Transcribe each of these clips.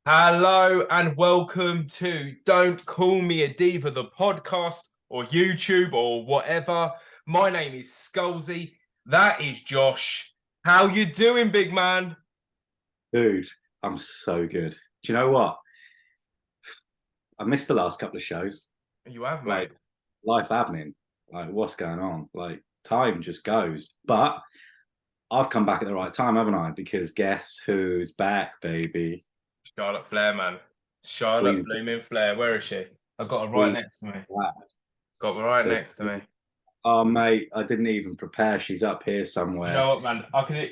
Hello and welcome to Don't Call Me a Diva, the podcast or YouTube or whatever. My name is Skullsy. That is Josh. How you doing, big man? Dude, I'm so good. Do you know what? I missed the last couple of shows. You have, Like mate. life admin, like what's going on? Like time just goes. But I've come back at the right time, haven't I? Because guess who's back, baby? Charlotte Flair, man. Charlotte Queen, Blooming Flair. Where is she? I've got her right Queen next to me. Black. Got her right next to me. Oh, mate, I didn't even prepare. She's up here You somewhere. know what, man? I can.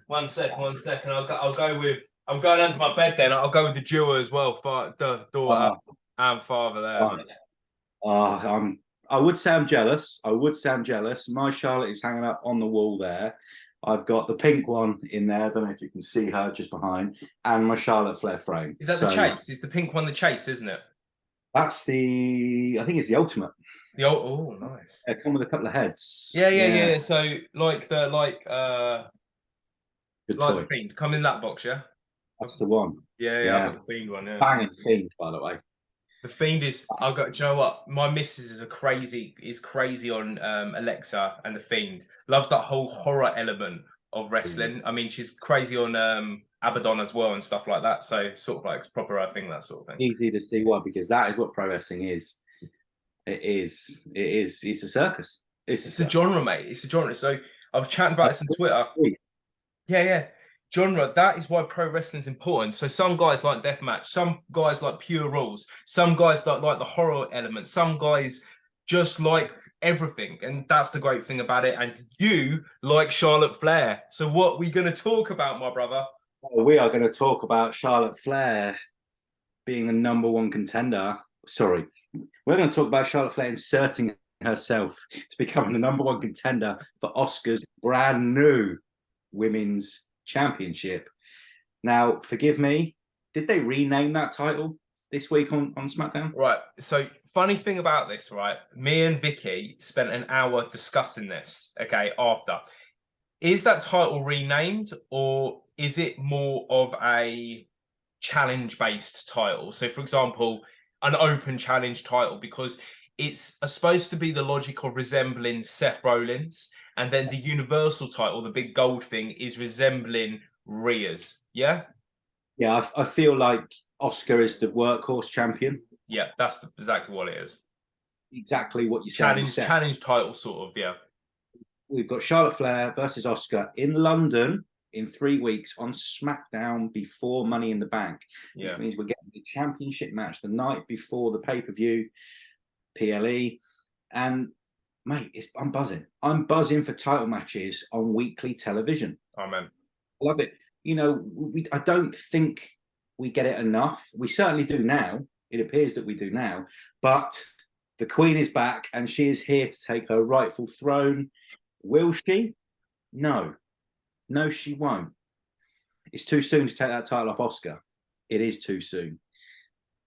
One second, 1 second. I'll go with. I'm going under my bed then. I'll go with the duo as well. The daughter Oh, and father there, man. right. Oh, I would say I'm jealous. I would say I'm jealous. My Charlotte is hanging up on the wall there. I've got the pink one in there. I don't know if you can see her just behind, and my Charlotte Flair frame. Is that the So chase? Is the pink one the chase, isn't it? that's I think it's the ultimate. The old, oh, nice. They come with a couple of heads. Yeah. So Good like toy. the Fiend. Come in that box, yeah? That's the one. I Yeah, got the Fiend one, yeah. banging Fiend, by the way. The Fiend is I've got, do you know what? My missus is crazy on Alexa and the Fiend. Loves that whole horror element of wrestling. I mean, she's crazy on Abaddon as well and stuff like that. So sort of like it's proper, I think, that sort of thing. Easy to see why, because that is what pro wrestling is. It is. It is. It's a circus. It's a genre, mate. It's a genre. So I was chatting about this on Twitter. Yeah. Genre, that is why pro wrestling's important. So some guys like deathmatch, some guys like pure rules, some guys that like the horror element, some guys just like everything. And that's the great thing about it. And you like Charlotte Flair. So what are we going to talk about, my brother? We are going to talk about Charlotte Flair being the number one contender. Sorry, we're going to talk about Charlotte Flair inserting herself to becoming the number one contender for Asuka's brand new women's championship. Now, forgive me, did they rename that title this week on SmackDown? Right. So funny thing about this, right? Me and Vicky spent an hour discussing this. Okay, after. Is that title renamed or is it more of a challenge-based title? So, for example, an open challenge title, because it's supposed to be the logic of resembling Seth Rollins, and then the Universal title, the big gold thing, is resembling Rhea's. Yeah? Yeah, I feel like Asuka is the workhorse champion. Yeah, that's exactly what it is. Exactly what you said. Challenge title, sort of, yeah. We've got Charlotte Flair versus Asuka in London in 3 weeks on SmackDown before Money in the Bank, which means we're getting the championship match the night before the pay-per-view, PLE. And mate, I'm buzzing. I'm buzzing for title matches on weekly television. Amen. I love it. You know, I don't think we get it enough. We certainly do now. It appears that we do now. But the Queen is back and she is here to take her rightful throne. Will she? No. No, she won't. It's too soon to take that title off Asuka. It is too soon.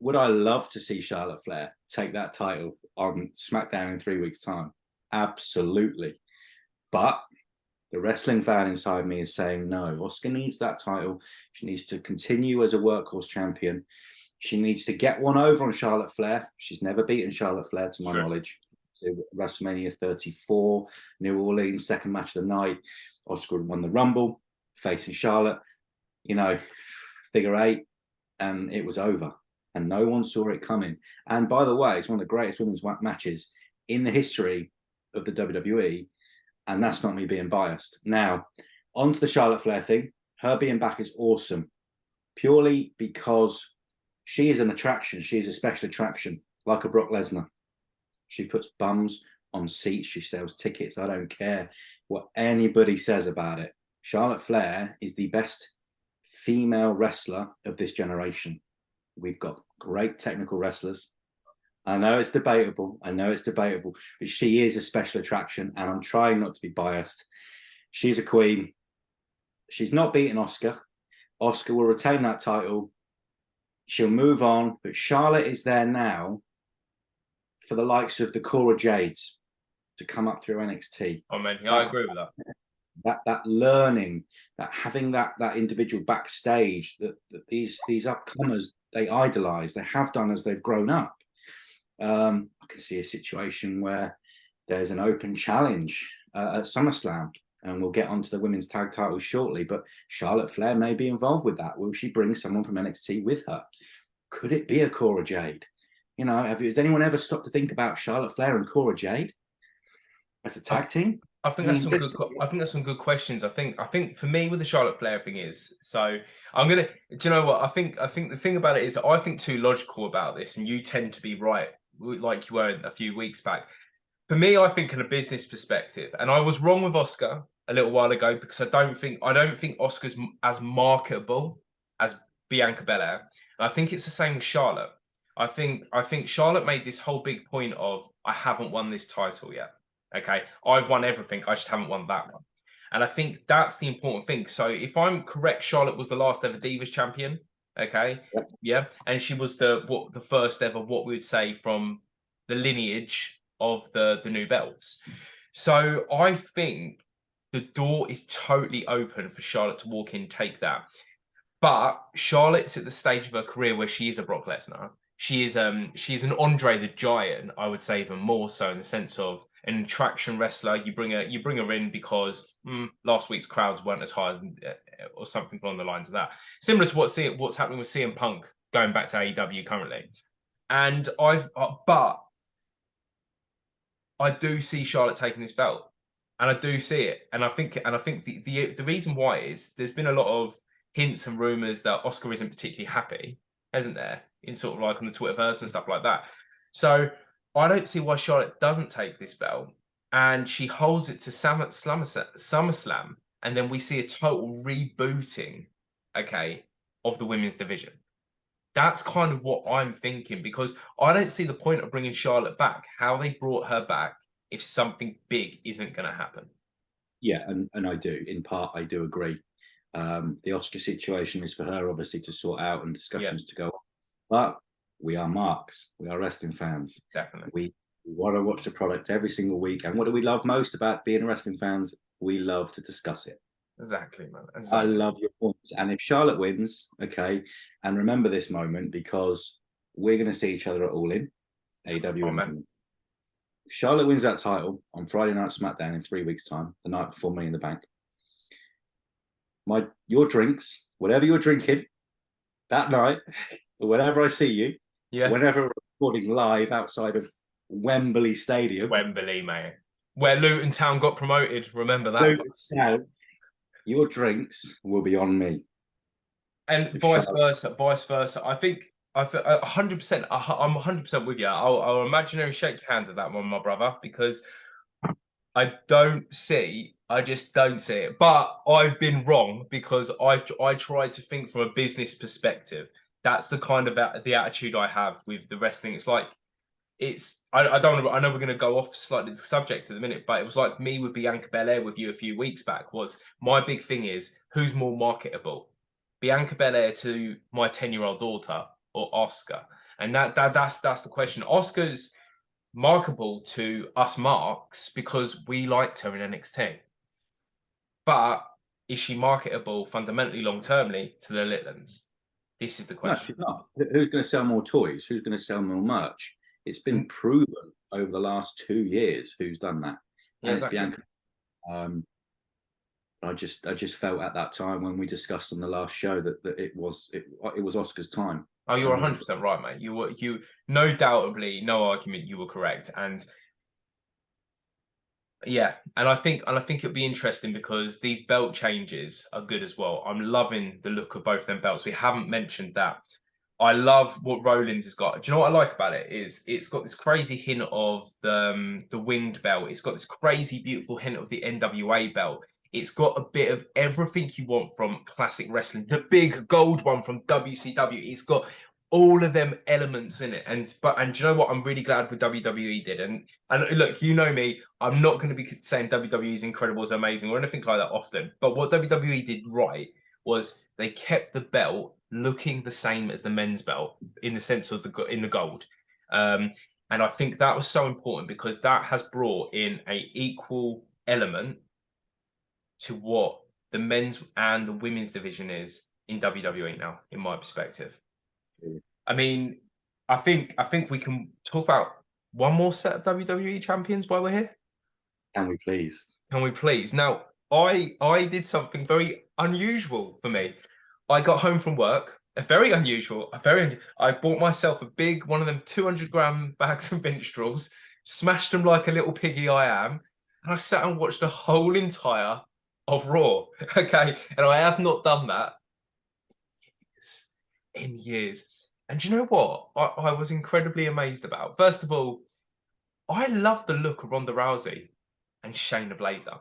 Would I love to see Charlotte Flair take that title on SmackDown in 3 weeks' time? Absolutely. But the wrestling fan inside me is saying no. Asuka needs that title. She needs to continue as a workhorse champion. She needs to get one over on Charlotte Flair. She's never beaten Charlotte Flair, to my knowledge. So WrestleMania 34, New Orleans, second match of the night. Asuka won the Rumble, facing Charlotte. You know, figure eight, and it was over. And no one saw it coming. And by the way, it's one of the greatest women's matches in the history of the WWE. And that's not me being biased. Now, on to the Charlotte Flair thing. Her being back is awesome, purely because she is an attraction. She is a special attraction, like a Brock Lesnar. She puts bums on seats. She sells tickets. I don't care what anybody says about it. Charlotte Flair is the best female wrestler of this generation. We've got great technical wrestlers. I know it's debatable. But she is a special attraction, and I'm trying not to be biased. She's a queen. She's not beating Asuka. Asuka will retain that title. She'll move on, but Charlotte is there now for the likes of the Cora Jades to come up through NXT. Oh man, yeah, I agree with that. That learning, that having that individual backstage, that these upcomers they idolize. They have done as they've grown up. I can see a situation where there's an open challenge at SummerSlam, and we'll get onto the women's tag titles shortly. But Charlotte Flair may be involved with that. Will she bring someone from NXT with her? Could it be a Cora Jade? You know, has anyone ever stopped to think about Charlotte Flair and Cora Jade as a tag team? I think that's some good. I think that's some good questions. I think for me with the Charlotte Flair thing is, so I'm gonna. Do you know what? I think the thing about it is I think too logical about this, and you tend to be right, like you were a few weeks back. For me, I think in a business perspective, and I was wrong with Oscar a little while ago because I don't think Oscar's as marketable as Bianca Belair. And I think it's the same with Charlotte. I think Charlotte made this whole big point of I haven't won this title yet. Okay, I've won everything. I just haven't won that one. And I think that's the important thing. So if I'm correct, Charlotte was the last ever Divas champion. Okay, yeah, and she was the first ever, what we would say, from the lineage of the new belts. So I think the door is totally open for Charlotte to walk in, take that. But Charlotte's at the stage of her career where she is a Brock Lesnar. She is an Andre the Giant, I would say, even more so, in the sense of an attraction wrestler. You bring her in because last week's crowds weren't as high as, or something along the lines of that. Similar to what's happening with CM Punk going back to AEW currently. And but I do see Charlotte taking this belt, and I do see it, and I think the reason why is there's been a lot of hints and rumors that Oscar isn't particularly happy, hasn't there? In sort of like on the Twitterverse and stuff like that. So I don't see why Charlotte doesn't take this belt, and she holds it to SummerSlam, and then we see a total rebooting, okay, of the women's division. That's kind of what I'm thinking, because I don't see the point of bringing Charlotte back, how they brought her back, if something big isn't going to happen. Yeah, and I do. In part, I do agree. The Oscar situation is for her, obviously, to sort out and discussions to go on. But we are marks. We are wrestling fans. Definitely. We want to watch the product every single week. And what do we love most about being wrestling fans? We love to discuss it. Exactly, man. Exactly. I love your points. And if Charlotte wins, okay, and remember this moment, because we're going to see each other at All In, AEW. If Charlotte wins that title on Friday Night SmackDown in 3 weeks' time, the night before Money in the Bank, your drinks, whatever you're drinking that night, or whenever I see you, whenever we're recording live outside of Wembley Stadium. Wembley, mate. Where Luton Town got promoted. Remember that. Your drinks will be on me. And vice versa. I think 100%. I'm 100% with you. I'll imaginary shake your hand at that one, my brother, because I just don't see it. But I've been wrong, because I tried to think from a business perspective. That's the kind of the attitude I have with the wrestling. It's like, I don't know. I know we're going to go off slightly the subject in a minute, but it was like me with Bianca Belair with you a few weeks back. Was my big thing is who's more marketable, Bianca Belair to my 10-year-old daughter, or Oscar? And that's the question. Oscar's marketable to us marks because we liked her in NXT, but is she marketable fundamentally long termly to the Litlands? This is the question. No, she's not. Who's going to sell more toys? Who's going to sell more merch? It's been proven over the last 2 years who's done that. And it's Bianca. I just felt at that time when we discussed on the last show that it was Oscar's time. Oh, you're 100% right, mate. You no doubtably, no argument, you were correct. And yeah, and I think it'll be interesting because these belt changes are good as well. I'm loving the look of both them belts. We haven't mentioned that. I love what Rollins has got. Do you know what I like about it? Is it's got this crazy hint of the winged belt. It's got this crazy, beautiful hint of the NWA belt. It's got a bit of everything you want from classic wrestling. The big gold one from WCW. It's got all of them elements in it. And do you know what? I'm really glad what WWE did. And look, you know me, I'm not going to be saying WWE is incredible, is amazing, or anything like that often. But what WWE did right was they kept the belt looking the same as the men's belt in the sense of in the gold. And I think that was so important because that has brought in a equal element to what the men's and the women's division is in WWE now, in my perspective. I mean, I think we can talk about one more set of WWE champions while we're here. Can we please? Can we please? Now, I did something very unusual for me. I got home from work, a very unusual, I bought myself a big one of them 200-gram bags of minstrels, smashed them like a little piggy I am, and I sat and watched the whole entire of Raw. Okay, and I have not done that in years. And do you know what? I was incredibly amazed about. First of all, I love the look of Ronda Rousey and Shayna Baszler.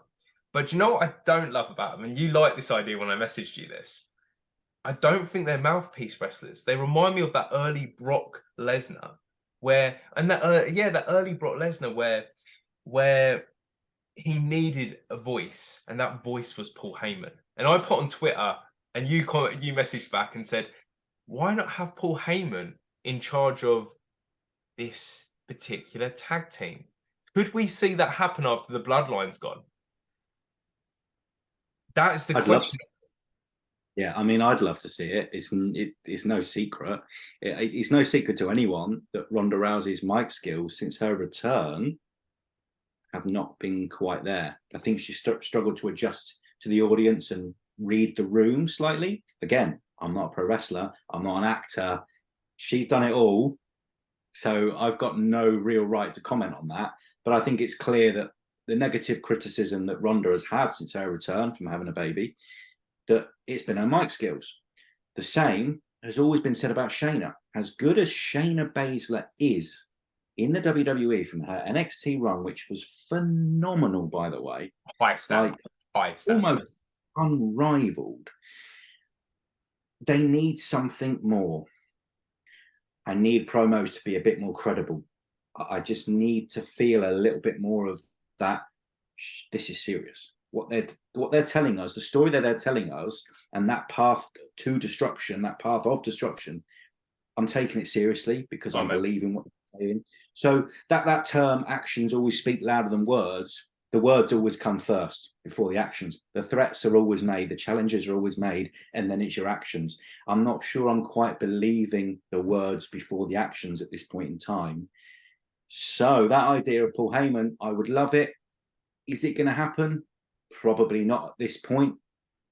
But do you know what I don't love about them? And you liked this idea when I messaged you this. I don't think they're mouthpiece wrestlers. They remind me of that early Brock Lesnar, that early Brock Lesnar where he needed a voice, and that voice was Paul Heyman. And I put on Twitter, and you messaged back and said, why not have Paul Heyman in charge of this particular tag team? Could we see that happen after the Bloodline's gone? That is the I'd love question. Yeah, I mean, I'd love to see it. It's no secret. It's no secret to anyone that Ronda Rousey's mic skills since her return have not been quite there. I think she struggled to adjust to the audience and read the room slightly. Again, I'm not a pro wrestler. I'm not an actor. She's done it all. So I've got no real right to comment on that. But I think it's clear that the negative criticism that Ronda has had since her return from having a baby, that it's been her mic skills. The same has always been said about Shayna. As good as Shayna Baszler is in the WWE from her NXT run, which was phenomenal, by the way, High standard. High standard. almost unrivaled, they need something more. I need promos to be a bit more credible. I just need to feel a little bit more of that. This is serious. What they're telling us, the story that they're telling us, and that path to destruction, that path of destruction, I'm taking it seriously because I believe in what they're saying. So that term, actions always speak louder than words. The words always come first before the actions. The threats are always made, the challenges are always made, and then it's your actions. I'm not sure I'm quite believing the words before the actions at this point in time. So that idea of Paul Heyman, I would love it. Is it going to happen? Probably not at this point.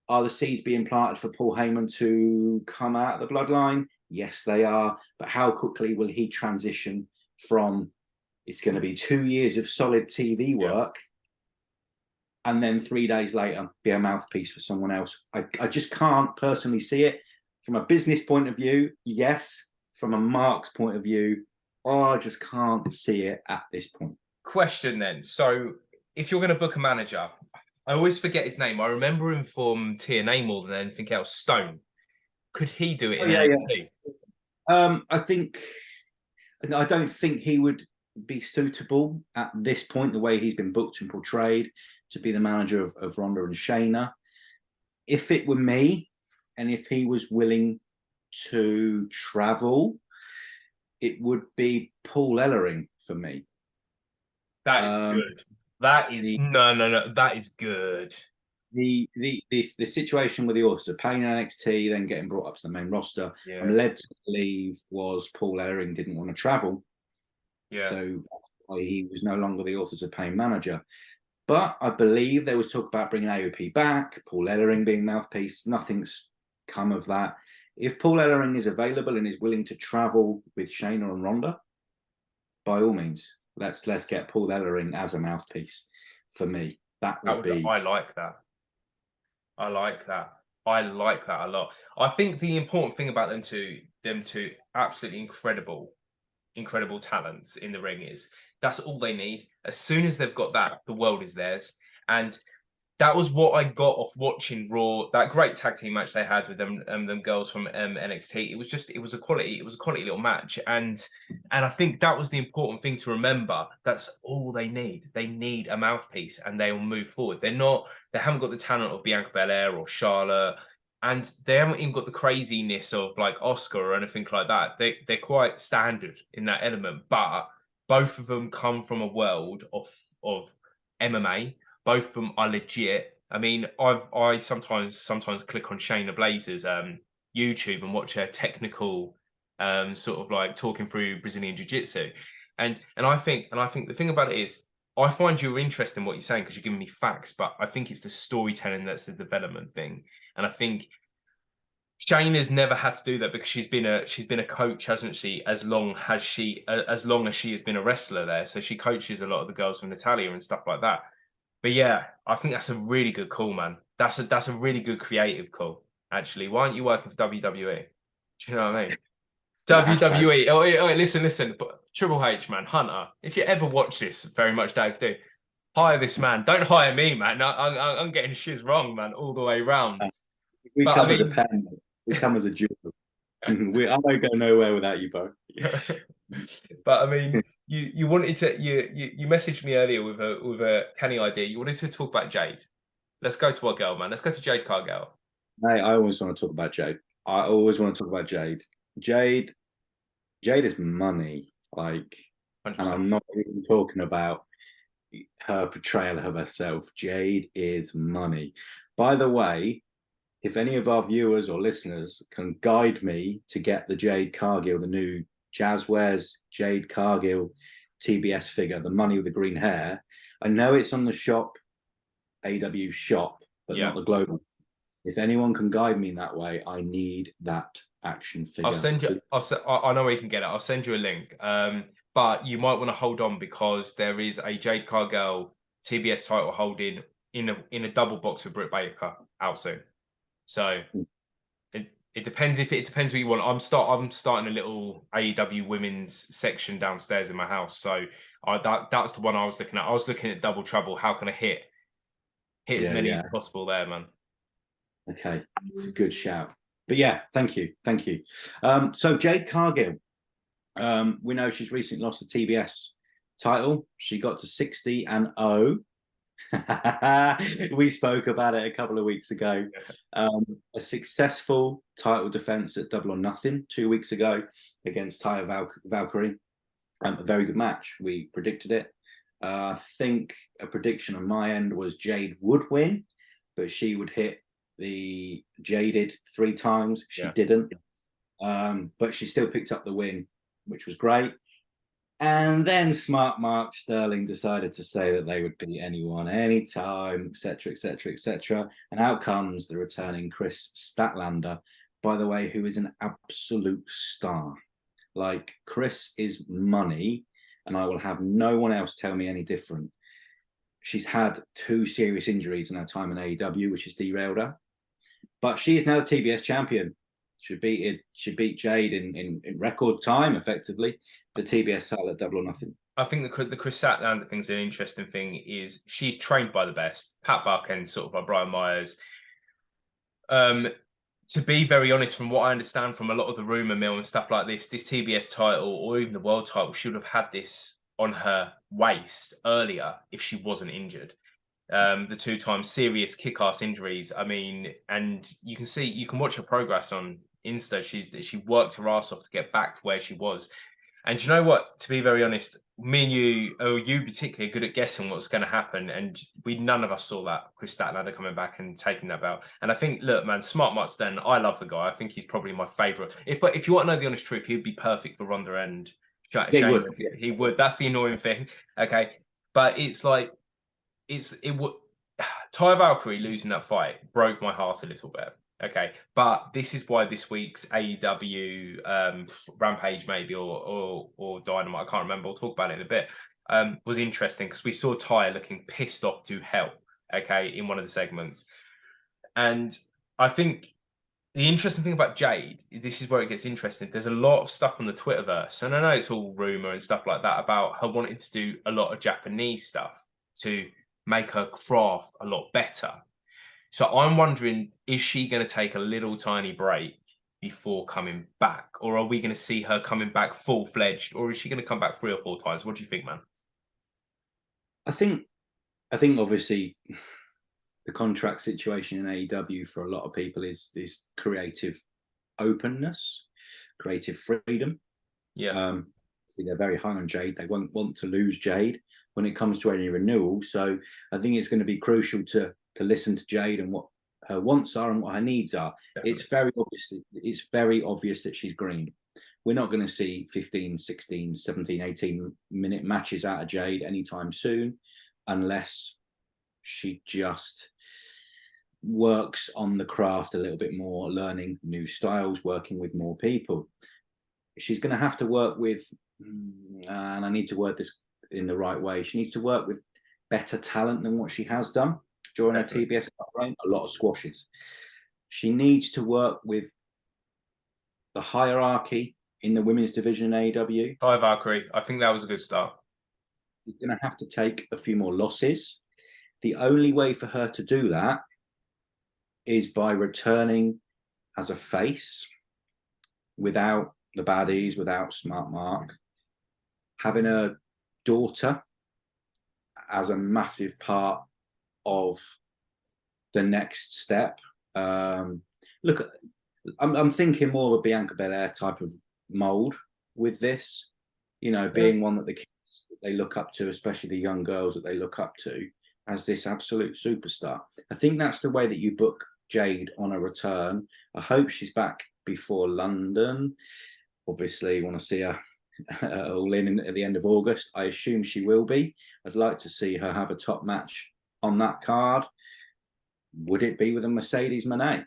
Are the seeds being planted for Paul Heyman to come out of the bloodline? Yes, they are. But how quickly will he transition from, it's going to be 2 years of solid TV work, and then 3 days later be a mouthpiece for someone else? I just can't personally see it. From a business point of view, yes. From a Mark's point of view, I just can't see it at this point. Question then. So if you're going to book a manager, I always forget his name. I remember him from TNA more than anything else. Stone. Could he do it in NXT? I don't think he would be suitable at this point, the way he's been booked and portrayed, to be the manager of Ronda and Shayna. If it were me, and if he was willing to travel, it would be Paul Ellering for me. That is good. That is no. That is good. The situation with the Authors of Pain in NXT, then getting brought up to the main roster, I'm led to believe was Paul Ellering didn't want to travel. Yeah. So he was no longer the Authors of Pain manager. But I believe there was talk about bringing AOP back, Paul Ellering being mouthpiece. Nothing's come of that. If Paul Ellering is available and is willing to travel with Shayna and Ronda, by all means, let's get Paul Ellering as a mouthpiece for me. That would be. I like that. I like that. I like that a lot. I think the important thing about them two absolutely incredible talents in the ring is that's all they need. As soon as they've got that, the world is theirs. And that was what I got off watching Raw, that great tag team match they had with them girls from NXT. It was a quality little match. And I think that was the important thing to remember. That's all they need. They need a mouthpiece and they will move forward. They haven't got the talent of Bianca Belair or Charlotte, and they haven't even got the craziness of like Oscar or anything like that. They're quite standard in that element, but both of them come from a world of MMA. Both of them are legit. I mean, I sometimes click on Shayna Baszler's YouTube and watch her technical sort of like talking through Brazilian Jiu-Jitsu. And I think the thing about it is I find you're interested in what you're saying because you're giving me facts, but I think it's the storytelling that's the development thing. And I think Shayna's never had to do that because she's been a coach, hasn't she? As long as she has been a wrestler there, so she coaches a lot of the girls from Natalia and stuff like that. But yeah, I think that's a really good call, man. That's a really good creative call. Actually, why aren't you working for WWE? Do you know what I mean? WWE. Oh, listen. But Triple H, man, Hunter. If you ever watch this, very much Dave do. Hire this man. Don't hire me, man. I'm getting shiz wrong, man, all the way round. We come as a pen. We come as a duo. I don't go nowhere without you, Bo. But I mean, you wanted to you messaged me earlier with a canny idea. You wanted to talk about Jade. Let's go to our girl, man. Let's go to Jade Cargill. Hey, I always want to talk about Jade. I always want to talk about Jade. Jade is money. Like, 100%. And I'm not even talking about her portrayal of herself. Jade is money. By the way, if any of our viewers or listeners can guide me to get the Jade Cargill, the new Jazzwares Jade Cargill TBS figure, the money with the green hair, I know it's on the shop, AW shop, but not the global. If anyone can guide me in that way, I need that action figure. I'll send you. I know where you can get it. I'll send you a link. But you might want to hold on because there is a Jade Cargill TBS title holding in a double box with Britt Baker out soon. So it depends it depends what you want. I'm starting a little AEW women's section downstairs in my house. So that's the one I was looking at. I was looking at Double Trouble. How can I hit as many as possible there, man? Okay, it's a good shout. But yeah, thank you. So Jade Cargill, we know she's recently lost the TBS title. She got to 60-0. We spoke about it a couple of weeks ago. A successful title defense at Double or Nothing 2 weeks ago against Taya Valkyrie. A very good match. We predicted it. I think a prediction on my end was Jade would win, but she would hit the Jaded 3 times. She didn't. But she still picked up the win, which was great. And then smart Mark Sterling decided to say that they would beat anyone, anytime, etc., etc., etc. And out comes the returning Chris Statlander, by the way, who is an absolute star. Like, Chris is money, and I will have no one else tell me any different. She's had 2 serious injuries in her time in AEW, which has derailed her. But she is now the TBS champion. She beat Jade in record time, effectively, the TBS title at Double or Nothing. I think the Chris Statlander thing's an interesting thing. Is she's trained by the best, Pat Buck and sort of by Brian Myers. To be very honest, from what I understand from a lot of the rumor mill and stuff like this TBS title or even the world title, she would have had this on her waist earlier if she wasn't injured. The 2-time serious kick-ass injuries. I mean, and you can watch her progress on Insta. She worked her ass off to get back to where she was. And you know what? To be very honest, me and you particularly, are good at guessing what's going to happen. And none of us saw that Chris Statlander coming back and taking that belt. And I think, look, man, smart Mark Sten, I love the guy. I think he's probably my favorite. If you want to know the honest truth, he'd be perfect for Ronda and Shane. He would. That's the annoying thing. Okay, but it's like it would. Taya Valkyrie losing that fight broke my heart a little bit. Okay, but this is why this week's AEW Rampage maybe or Dynamite, I can't remember. We'll talk about it in a bit. Was interesting because we saw Taya looking pissed off to hell. Okay, in one of the segments, and I think the interesting thing about Jade, this is where it gets interesting. There's a lot of stuff on the Twitterverse, and I know it's all rumor and stuff like that about her wanting to do a lot of Japanese stuff to make her craft a lot better. So I'm wondering, is she going to take a little tiny break before coming back? Or are we going to see her coming back full-fledged? Or is she going to come back 3 or 4 times? What do you think, man? I think obviously the contract situation in AEW for a lot of people is creative openness, creative freedom. Yeah. See, they're very high on Jade. They won't want to lose Jade when it comes to any renewal. So I think it's going to be crucial to listen to Jade and what her wants are and what her needs are. Definitely. It's very obvious that she's green. we're not going to see 15, 16, 17, 18-minute matches out of Jade anytime soon, unless she just works on the craft a little bit more, learning new styles, working with more people. She's going to have to work with, and I need to word this in the right way, she needs to work with better talent than what she has done during her TBS reign, a lot of squashes. She needs to work with the hierarchy in the women's division in AEW. Hi, Valkyrie. I think that was a good start. She's going to have to take a few more losses. The only way for her to do that is by returning as a face without the baddies, without Smart Mark, having a daughter as a massive part of the next step. Look, I'm thinking more of a Bianca Belair type of mold with this, you know, being one that the kids they look up to, especially the young girls that they look up to, as this absolute superstar. I think that's the way that you book Jade on a return. I hope she's back before London. Obviously, want to see her all in at the end of August. I assume she will be. I'd like to see her have a top match on that card. Would it be with a Mercedes Moné?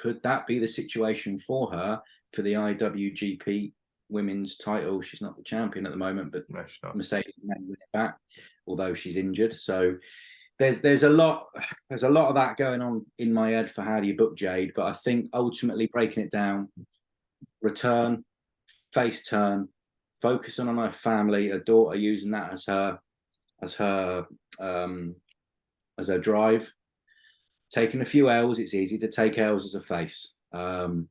Could that be the situation for her for the IWGP women's title? She's not the champion at the moment, but No, Mercedes may win it back, although she's injured. So there's a lot of that going on in my head for how do you book Jade. But I think ultimately breaking it down, return, face turn, focusing on her family, her daughter, using that as her drive. Taking a few L's, it's easy to take L's as a face. But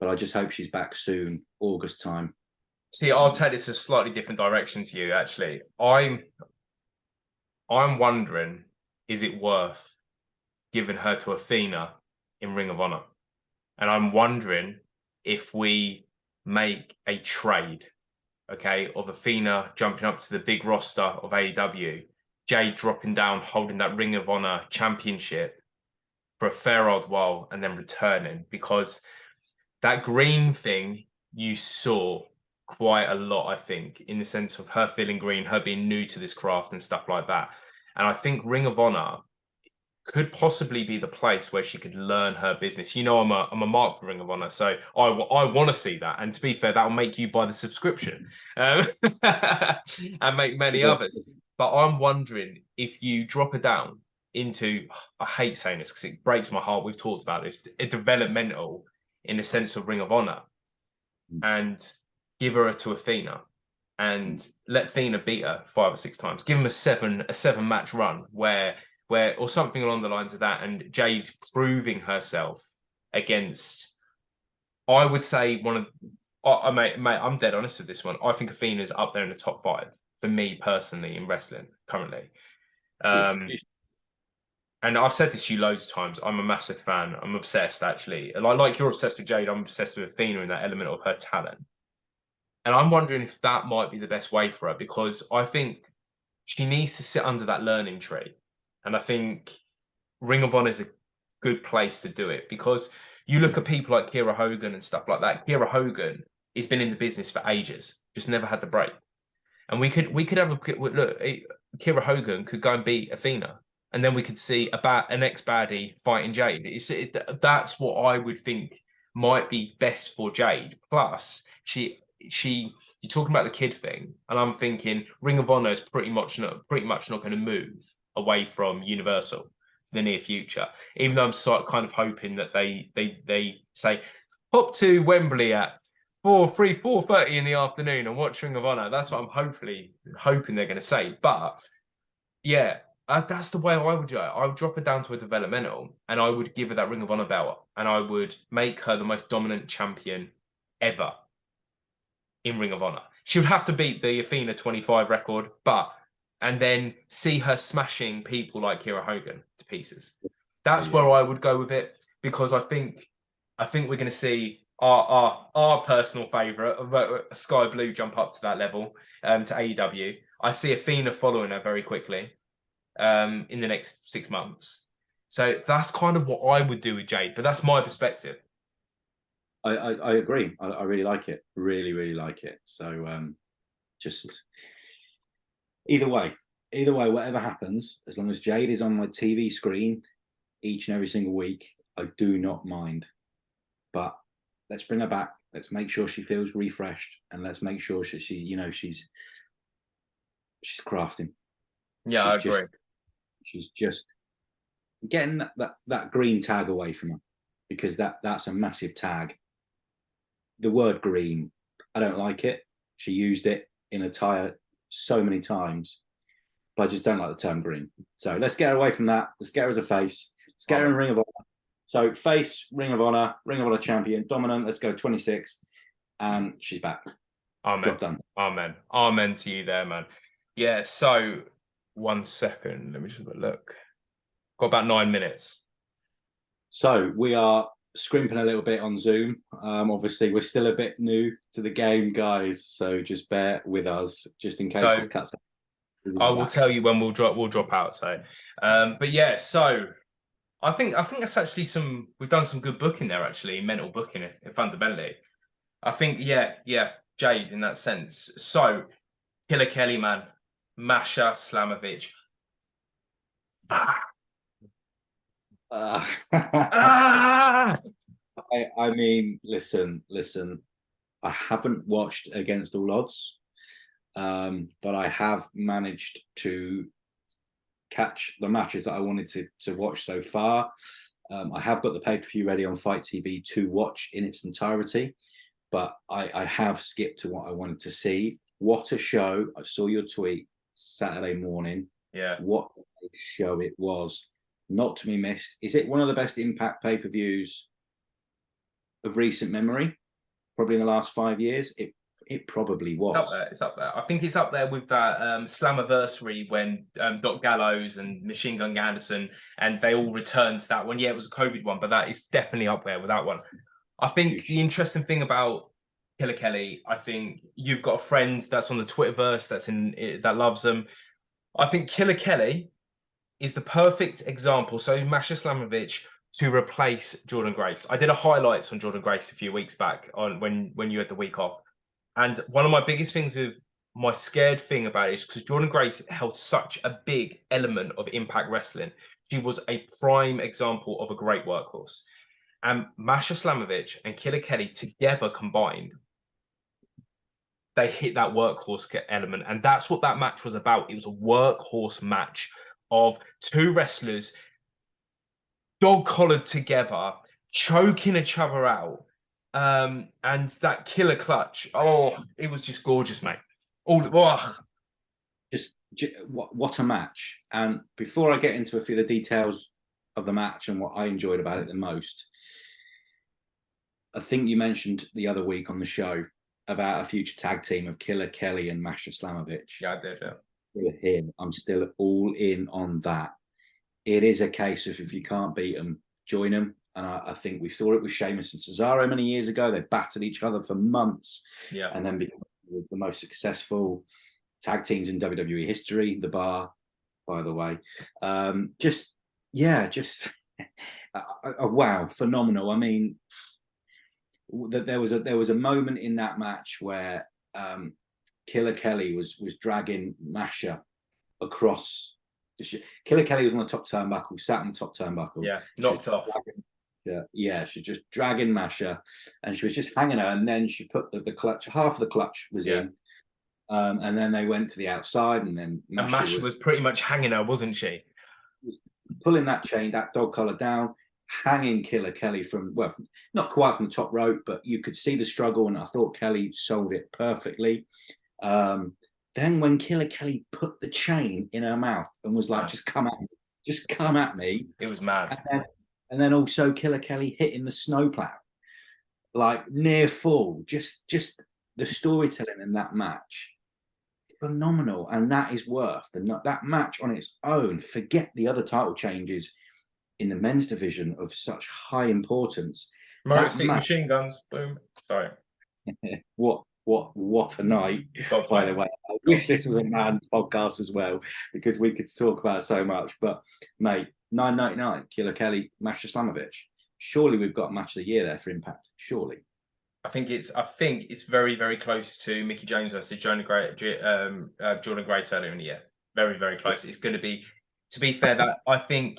I just hope she's back soon, August time. See, I'll take this a slightly different direction to you, actually. I'm wondering, is it worth giving her to Athena in Ring of Honor? And I'm wondering if we make a trade, okay, of Athena jumping up to the big roster of AEW, Jade dropping down, holding that Ring of Honor championship for a fair old while, and then returning. Because that green thing you saw quite a lot, I think, in the sense of her feeling green, her being new to this craft and stuff like that. And I think Ring of Honor could possibly be the place where she could learn her business. You know, I'm a mark for Ring of Honor, so I want to see that. And to be fair, that will make you buy the subscription and make many others. But I'm wondering if you drop her down into, I hate saying this because it breaks my heart, we've talked about this, a developmental in the sense of Ring of Honor, and give her to Athena and let Athena beat her 5 or 6 times. Give them a seven match run where or something along the lines of that, and Jade proving herself against, I would say mate, I'm dead honest with this one. I think Athena's up there in the top 5 for me personally in wrestling currently. And I've said this to you loads of times. I'm a massive fan. I'm obsessed, actually. Like you're obsessed with Jade, I'm obsessed with Athena and that element of her talent. And I'm wondering if that might be the best way for her, because I think she needs to sit under that learning tree. And I think Ring of Honor is a good place to do it, because you look at people like Kiera Hogan and stuff like that. Kiera Hogan has been in the business for ages, just never had the break. And we could have a look. Kiera Hogan could go and beat Athena, and then we could see an ex-baddie fighting Jade. That's what I would think might be best for Jade. Plus, you're talking about the kid thing, and I'm thinking Ring of Honor is pretty much not going to move away from Universal for the near future. Even though I'm kind of hoping that they say hop to Wembley at 4:30 in the afternoon and watch Ring of Honor. That's what I'm hoping they're going to say. But yeah, that's the way I would do it. I would drop her down to a developmental, and I would give her that Ring of Honor belt, and I would make her the most dominant champion ever in Ring of Honor. She would have to beat the Athena 25 record, and then see her smashing people like Kiera Hogan to pieces. That's where I would go with it, because I think we're going to see our personal favourite, Sky Blue, jump up to that level, to AEW. I see Athena following her very quickly in the next 6 months. So that's kind of what I would do with Jade, but that's my perspective. I agree. I really like it. Really like it. So just either way, whatever happens, as long as Jade is on my TV screen each and every single week, I do not mind. But let's bring her back. Let's make sure she feels refreshed, and let's make sure she's crafting. Yeah, I agree. She's just getting that green tag away from her, because that's a massive tag. The word green, I don't like it. She used it in attire so many times, but I just don't like the term green. So let's get her away from that. Let's get her as a face. Let's get her in Ring of Honor. So face, Ring of Honor champion, dominant. Let's go 26, and she's back. Amen. Job done. Amen to you there, man. Yeah. So 1 second. Let me just have a look. Got about 9 minutes. So we are scrimping a little bit on Zoom. Obviously, we're still a bit new to the game, guys. So just bear with us, just in case this cuts out. I will tell you when we'll drop out. So, but yeah. So I think that's actually we've done some good booking there. Actually, mental booking it fundamentally. I think yeah, Jade in that sense. So Killer Kelly, man, Masha Slamovich. I mean, listen. I haven't watched Against All Odds, but I have managed to catch the matches that I wanted to watch so far. I have got the pay-per-view ready on Fight TV to watch in its entirety, but I have skipped to what I wanted to see. What a show. I saw your tweet Saturday morning. Yeah. What a show it was. Not to be missed. Is it one of the best Impact pay-per-views of recent memory? Probably in the last 5 years. It probably was. It's up there. I think it's up there with that Slammiversary when Doc Gallows and Machine Gun Anderson and they all returned to that one. Yeah, it was a COVID one, but that is definitely up there with that one. I think the interesting thing about Killer Kelly, I think you've got a friend that's on the Twitterverse that loves them. I think Killer Kelly is the perfect example. So Masha Slamovich to replace Jordan Grace. I did a highlights on Jordan Grace a few weeks back on when you had the week off. And one of my biggest things with my scared thing about it is because Jordan Grace held such a big element of Impact Wrestling. She was a prime example of a great workhorse. And Masha Slamovich and Killer Kelly together combined, they hit that workhorse element. And that's what that match was about. It was a workhorse match of two wrestlers dog-collared together, choking each other out. And that killer clutch, it was just gorgeous, mate. Just what a match. And before I get into a few of the details of the match and what I enjoyed about it the most, I think you mentioned the other week on the show about a future tag team of Killer Kelly and Masha Slamovich. Yeah, I did, yeah. I'm still all in on that. It is a case of if you can't beat them, join them. And I think we saw it with Sheamus and Cesaro many years ago. They battered each other for months. Yeah. And then became the most successful tag teams in WWE history. The Bar, by the way. Wow, phenomenal. I mean, there was a moment in that match where Killer Kelly was dragging Masha across. Killer Kelly was on the top turnbuckle, sat on the top turnbuckle. Yeah, knocked off. She's just dragging Masha, and she was just hanging her. And then she put the clutch. Half of the clutch was in, and then they went to the outside, and then Masha was pretty much hanging her, wasn't she? Pulling that chain, that dog collar down, hanging Killer Kelly from not quite from the top rope, but you could see the struggle, and I thought Kelly sold it perfectly. Then when Killer Kelly put the chain in her mouth and was like, just come at me. It was mad. And then also Killer Kelly hitting the snowplow, like near full. Just the storytelling in that match, phenomenal. And that is worth that match on its own. Forget the other title changes in the men's division of such high importance. Machine Guns, boom. Sorry. What a night, by the way. I wish this was a man podcast as well, because we could talk about so much. But, mate, $9.99, Killer Kelly, Masha Slamovich. Surely we've got a match of the year there for Impact. Surely. I think it's very, very close to Mickey James versus Jordan Grace earlier in the year. Very, very close. It's going to be, to be fair, that I think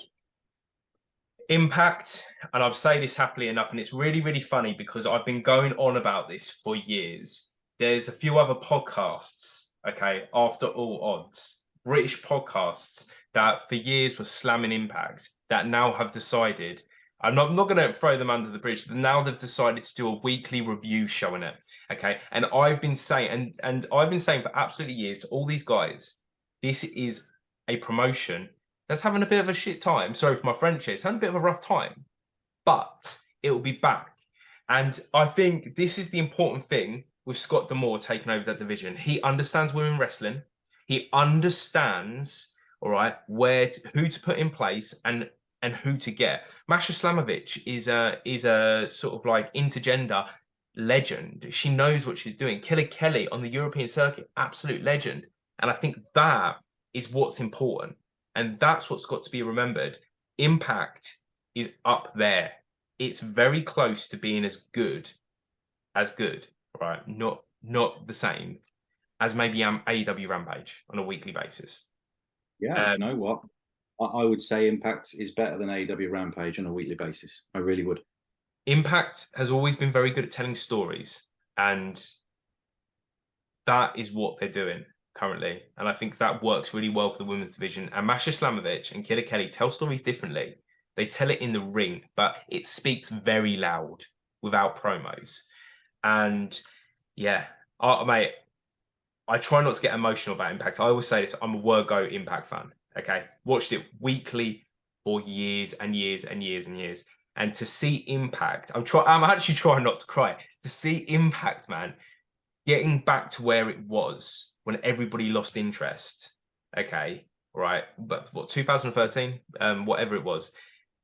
Impact, and I've said this happily enough, and it's really, really funny because I've been going on about this for years. There's a few other podcasts, okay, after all odds, British podcasts that for years were slamming Impact that now have decided. I'm not going to throw them under the bridge. Now they've decided to do a weekly review show on it. Okay. And I've been saying, and I've been saying for absolutely years to all these guys, this is a promotion that's having a bit of a shit time. Sorry for my French, it's having a bit of a rough time, but it will be back. And I think this is the important thing with Scott D'Amore taking over that division. He understands women wrestling. He understands, all right, who to put in place and who to get. Masha Slamovich is a sort of like intergender legend. She knows what she's doing. Killer Kelly on the European circuit, absolute legend. And I think that is what's important. And that's what's got to be remembered. Impact is up there. It's very close to being as good, right? Not the same as maybe AEW Rampage on a weekly basis. Yeah, you know what? I would say Impact is better than AEW Rampage on a weekly basis. I really would. Impact has always been very good at telling stories, and that is what they're doing currently. And I think that works really well for the women's division. And Masha Slamovich and Killer Kelly tell stories differently. They tell it in the ring, but it speaks very loud without promos. And yeah, mate, I try not to get emotional about Impact. I always say this, I'm a Word-Go Impact fan. Okay. Watched it weekly for years and years and years and years. And to see Impact, I'm actually trying not to cry. To see Impact, man, getting back to where it was when everybody lost interest, okay, right, but what 2013, whatever it was,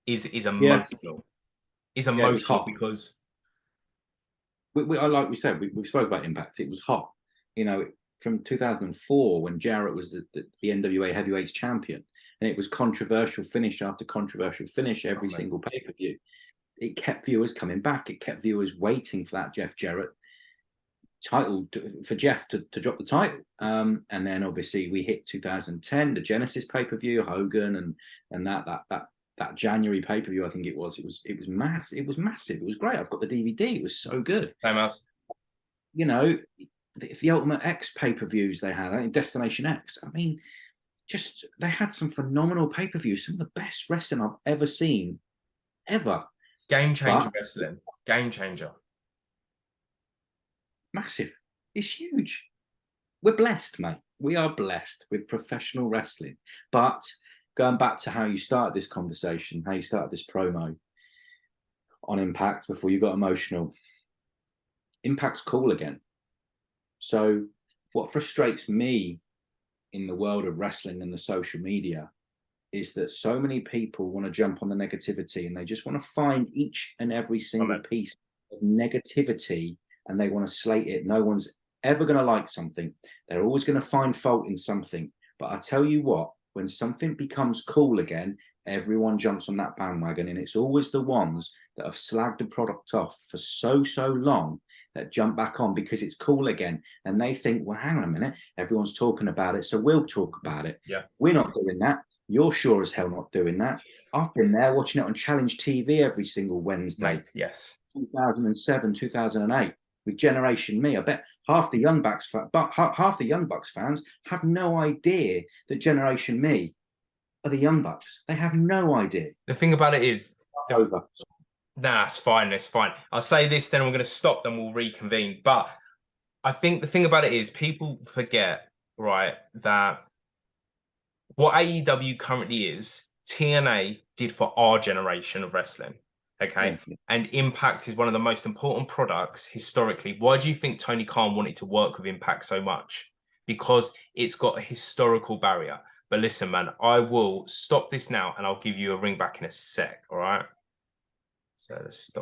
is emotional. Is emotional because like we said, we spoke about Impact. It was hot, you know, from 2004 when Jarrett was the NWA Heavyweights champion, and it was controversial finish after controversial finish every single pay-per-view. It kept viewers coming back. It kept viewers waiting for that Jeff Jarrett title for Jeff to drop the title. And then obviously we hit 2010, the Genesis pay-per-view, Hogan and that January pay-per-view, I think it was massive. It was massive. It was great. I've got the DVD. It was so good. Same as. You know, the Ultimate X pay-per-views they had, I think Destination X. I mean, just they had some phenomenal pay-per-views, some of the best wrestling I've ever seen, ever. Game changer wrestling. Game changer. Massive. It's huge. We're blessed, mate. We are blessed with professional wrestling. But going back to how you started this conversation, how you started this promo on Impact before you got emotional, Impact's cool again. So what frustrates me in the world of wrestling and the social media is that so many people want to jump on the negativity and they just want to find each and every single piece of negativity and they want to slate it. No one's ever going to like something. They're always going to find fault in something. But I tell you what, when something becomes cool again, everyone jumps on that bandwagon, and it's always the ones that have slagged the product off for so long that jump back on because it's cool again. And they think, well, hang on a minute, everyone's talking about it, so we'll talk about it. Yeah. We're not doing that. You're sure as hell not doing that. I've been there watching it on Challenge TV every single Wednesday. Mate, yes. 2007, 2008 with Generation Me. I bet half the Young Bucks fans have no idea that Generation Me are the Young Bucks. They have no idea. The thing about it is, over. Nah, it's fine. It's fine. I'll say this, then we're going to stop, then we'll reconvene. But I think the thing about it is people forget, right, that what AEW currently is, TNA did for our generation of wrestling. Okay. Yeah. And Impact is one of the most important products historically. Why do you think Tony Khan wanted to work with Impact so much? Because it's got a historical barrier. But listen, man, I will stop this now and I'll give you a ring back in a sec. All right. So let's stop.